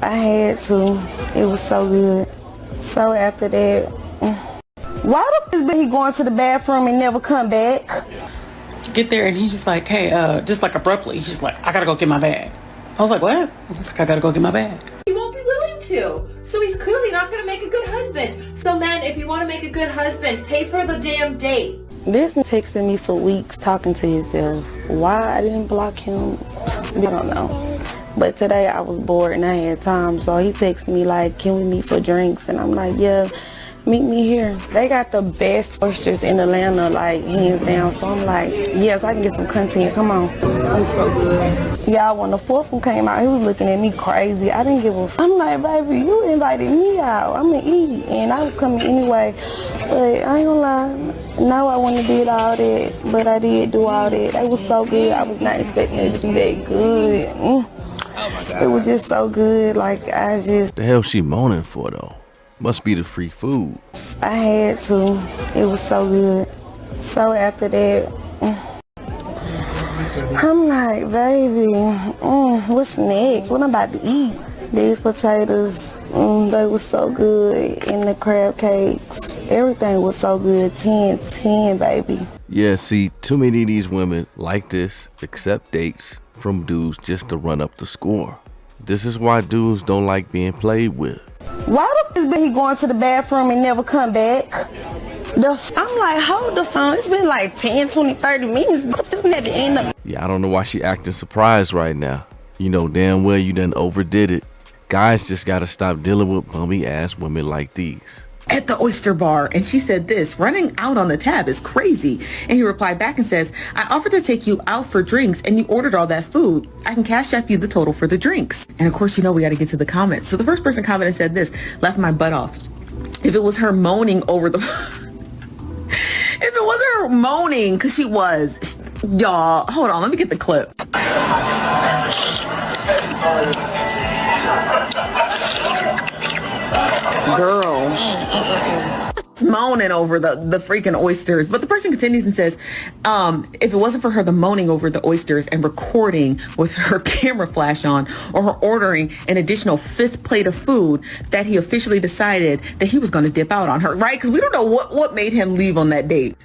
I had to. It was so good. So after that, why the f*** is he going to the bathroom and never come back? Get there and he's just like, hey, just like abruptly, he's just like, I gotta go get my bag. I was like, what? He's like, I gotta go get my bag. He won't be willing to. So he's clearly not gonna make a good husband. So men, if you want to make a good husband, pay for the damn date. This been texting me for weeks talking to himself. Why I didn't block him, I don't know. But today I was bored and I had time, so he texted me like, can we meet for drinks? And I'm like, yeah, meet me here. They got the best oysters in Atlanta, like hands down. So I'm like, yes, I can get some content, come on. It's so good. Yeah, when the fourth one came out, he was looking at me crazy. I didn't give a f. I'm like, baby, you invited me out. I'm gonna eat, and I was coming anyway. But I ain't gonna lie, now I wouldn't have did all that, but I did do all that. It was so good. I was not expecting it to be that good. Oh my God. It was just so good. Like, I just... The hell she moaning for, though? Must be the free food. I had to. It was so good. So after that, I'm like, baby, what's next? What I'm about to eat? These potatoes, they were so good. And the crab cakes, everything was so good. 10-10, baby. Yeah, see, too many of these women like this accept dates from dudes just to run up the score. This is why dudes don't like being played with. Why the f*** is he going to the bathroom and never come back? I'm like, hold the phone. It's been like 10, 20, 30 minutes. Isn't that the end of... Yeah, I don't know why she acting surprised right now. You know damn well you done overdid it. Guys just gotta stop dealing with bummy ass women like these. At the oyster bar, and she said this, running out on the tab is crazy. And he replied back and says, I offered to take you out for drinks and you ordered all that food. I can cash app you the total for the drinks. And of course, you know, we got to get to the comments. So the first person commented said this, laughed my butt off. If it was her moaning over the... if it wasn't her moaning, because she was, y'all, hold on, let me get the clip. Girl, moaning over the freaking oysters. But the person continues and says, if it wasn't for her the moaning over the oysters and recording with her camera flash on, or her ordering an additional 5th plate of food, that he officially decided that he was going to dip out on her, right? Because we don't know what made him leave on that date.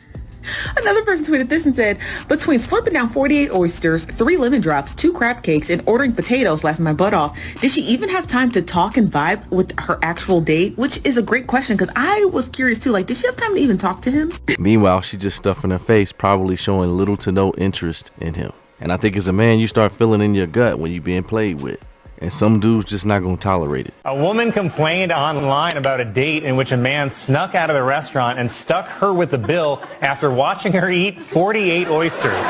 Another person tweeted this and said, between slurping down 48 oysters, 3 lemon drops, 2 crab cakes, and ordering potatoes, laughing my butt off, did she even have time to talk and vibe with her actual date? Which is a great question, because I was curious too. Like, did she have time to even talk to him? Meanwhile, she just stuffing her face, probably showing little to no interest in him. And I think as a man, you start feeling in your gut when you're being played with. And some dudes just not gonna tolerate it. A woman complained online about a date in which a man snuck out of the restaurant and stuck her with the bill after watching her eat 48 oysters.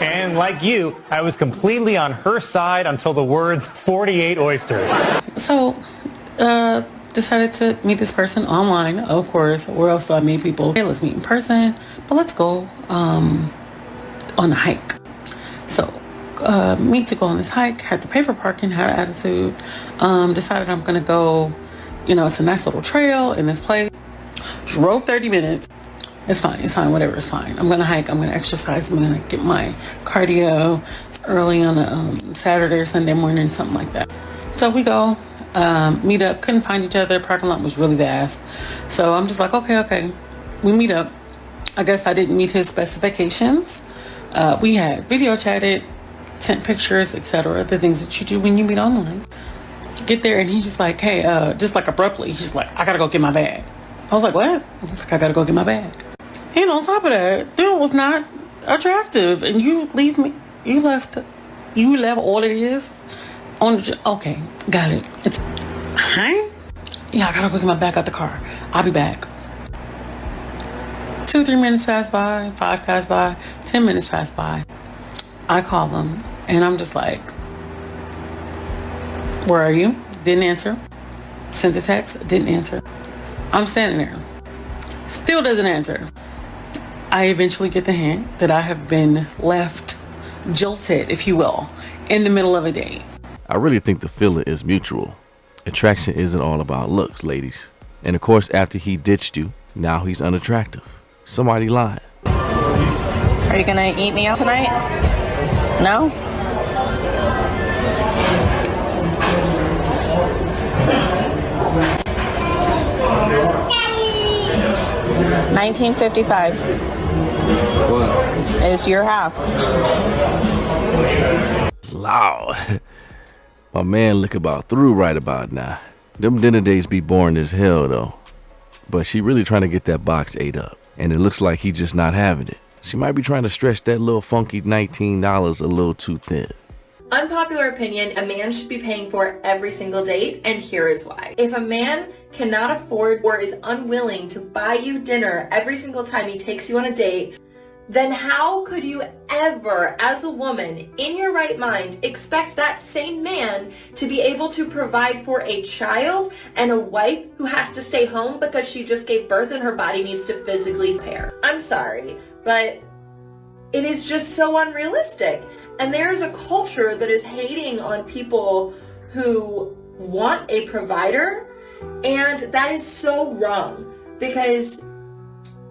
And like you, I was completely on her side until the words 48 oysters. So, decided to meet this person online. Of course, where else do I meet people? Hey, let's meet in person, but let's go on a hike. So, me to go on this hike, had to pay for parking, had an attitude, decided I'm gonna go, you know, it's a nice little trail in this place. Drove 30 minutes. It's fine, whatever, it's fine. I'm gonna hike, I'm gonna exercise, I'm gonna get my cardio early on a Saturday or Sunday morning, something like that. So we go, meet up, couldn't find each other, parking lot was really vast. So I'm just like, okay, we meet up. I guess I didn't meet his specifications. We had video chatted, sent pictures, etc. The things that you do when you meet online. Get there and he's just like, hey, just like abruptly, he's just like, I gotta go get my bag. I was like, what? He's like, I gotta go get my bag. And on top of that, dude was not attractive, and you left all it is on the, okay, got it. It's, huh? Yeah, I gotta go get my bag out the car. I'll be back. 2-3 minutes pass by, 5 pass by, 10 minutes pass by. I call him and I'm just like, where are you? Didn't answer. Sent a text, didn't answer. I'm standing there, still doesn't answer. I eventually get the hint that I have been left jilted, if you will, in the middle of a date. I really think the feeling is mutual. Attraction isn't all about looks, ladies. And of course, after he ditched you, now he's unattractive. Somebody lying. Are you gonna eat me out tonight? No? 1955 What? is your half. Loud. My man look about through right about now. Them dinner dates be boring as hell though. But she really trying to get that box ate up. And it looks like he just not having it. She might be trying to stretch that little funky $19 a little too thin. Unpopular opinion, a man should be paying for every single date, and here is why. If a man cannot afford or is unwilling to buy you dinner every single time he takes you on a date, then how could you ever, as a woman, in your right mind, expect that same man to be able to provide for a child and a wife who has to stay home because she just gave birth and her body needs to physically repair? I'm sorry, but it is just so unrealistic. And there's a culture that is hating on people who want a provider, and that is so wrong, because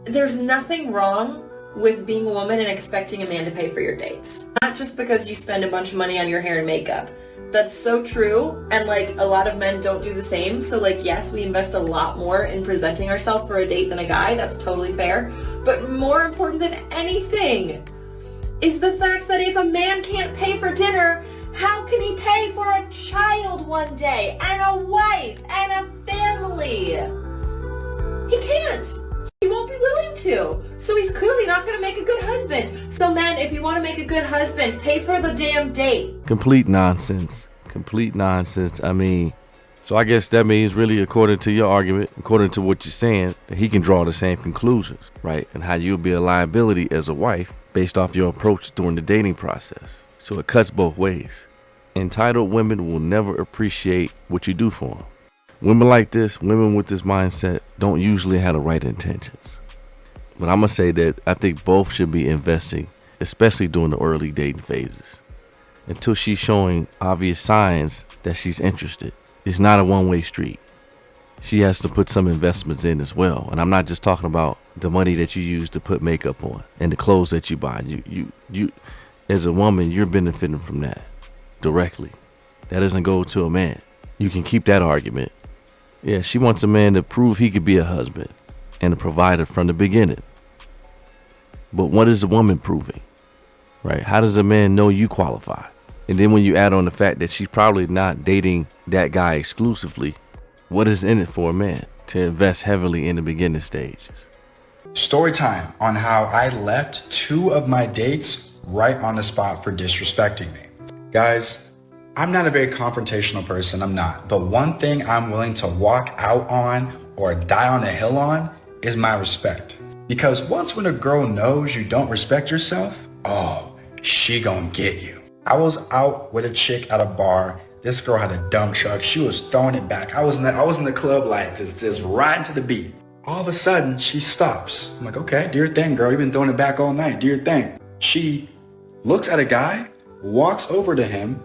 there's nothing wrong with being a woman and expecting a man to pay for your dates. Not just because you spend a bunch of money on your hair and makeup. That's so true, and like a lot of men don't do the same. So like, yes, we invest a lot more in presenting ourselves for a date than a guy. That's totally fair. But more important than anything is the fact that if a man can't pay for dinner, how can he pay for a child one day and a wife and a family? He can't. He won't be willing to. So he's clearly not going to make a good husband. So men, if you want to make a good husband, pay for the damn date. Complete nonsense. Complete nonsense. I mean, so I guess that means really, according to your argument, according to what you're saying, that he can draw the same conclusions, right? And how you'll be a liability as a wife based off your approach during the dating process. So it cuts both ways. Entitled women will never appreciate what you do for them. Women like this, women with this mindset, don't usually have the right intentions. But I'm going to say that I think both should be investing, especially during the early dating phases, until she's showing obvious signs that she's interested. It's not a one-way street. She has to put some investments in as well. And I'm not just talking about the money that you use to put makeup on and the clothes that you buy. You as a woman, you're benefiting from that directly. That doesn't go to a man. You can keep that argument. Yeah, she wants a man to prove he could be a husband and a provider from the beginning. But what is the woman proving? Right? How does a man know you qualify? And then when you add on the fact that she's probably not dating that guy exclusively, what is in it for a man to invest heavily in the beginning stages? Story time on how I left 2 of my dates right on the spot for disrespecting me. Guys, I'm not a very confrontational person, I'm not. But one thing I'm willing to walk out on or die on a hill on is my respect. Because once when a girl knows you don't respect yourself, oh, she gonna get you. I was out with a chick at a bar. This girl had a dump truck. She was throwing it back. I was in the club like just riding to the beat. All of a sudden, she stops. I'm like, okay, do your thing, girl. You've been throwing it back all night. Do your thing. She looks at a guy, walks over to him.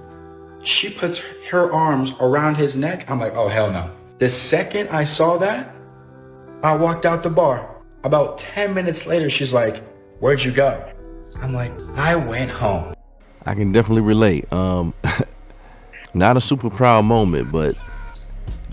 She puts her arms around his neck. I'm like, oh, hell no. The second I saw that, I walked out the bar. About 10 minutes later, she's like, where'd you go? I'm like, I went home. I can definitely relate. Not a super proud moment, but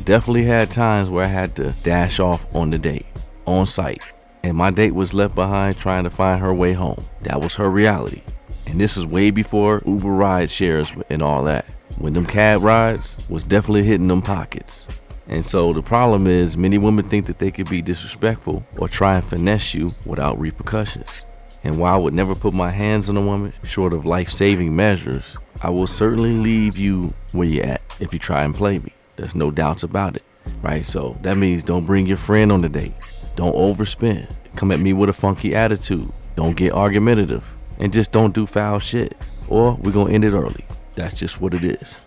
definitely had times where I had to dash off on the date, on site. And my date was left behind trying to find her way home. That was her reality. And this is way before Uber ride shares and all that. When them cab rides was definitely hitting them pockets. And so the problem is many women think that they could be disrespectful or try and finesse you without repercussions. And while I would never put my hands on a woman short of life-saving measures, I will certainly leave you where you're at if you try and play me. There's no doubts about it, right? So that means don't bring your friend on the date. Don't overspend. Come at me with a funky attitude. Don't get argumentative. And just don't do foul shit. Or we're going to end it early. That's just what it is.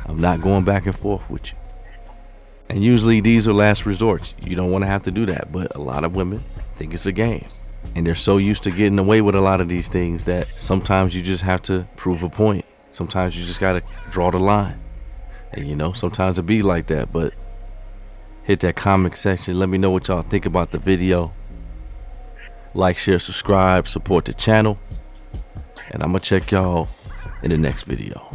I'm not going back and forth with you. And usually these are last resorts. You don't want to have to do that. But a lot of women think it's a game. And they're so used to getting away with a lot of these things that sometimes you just have to prove a point. Sometimes you just got to draw the line. And you know, sometimes it be like that. But hit that comment section. Let me know what y'all think about the video. Like, share, subscribe, support the channel. And I'm going to check y'all in the next video.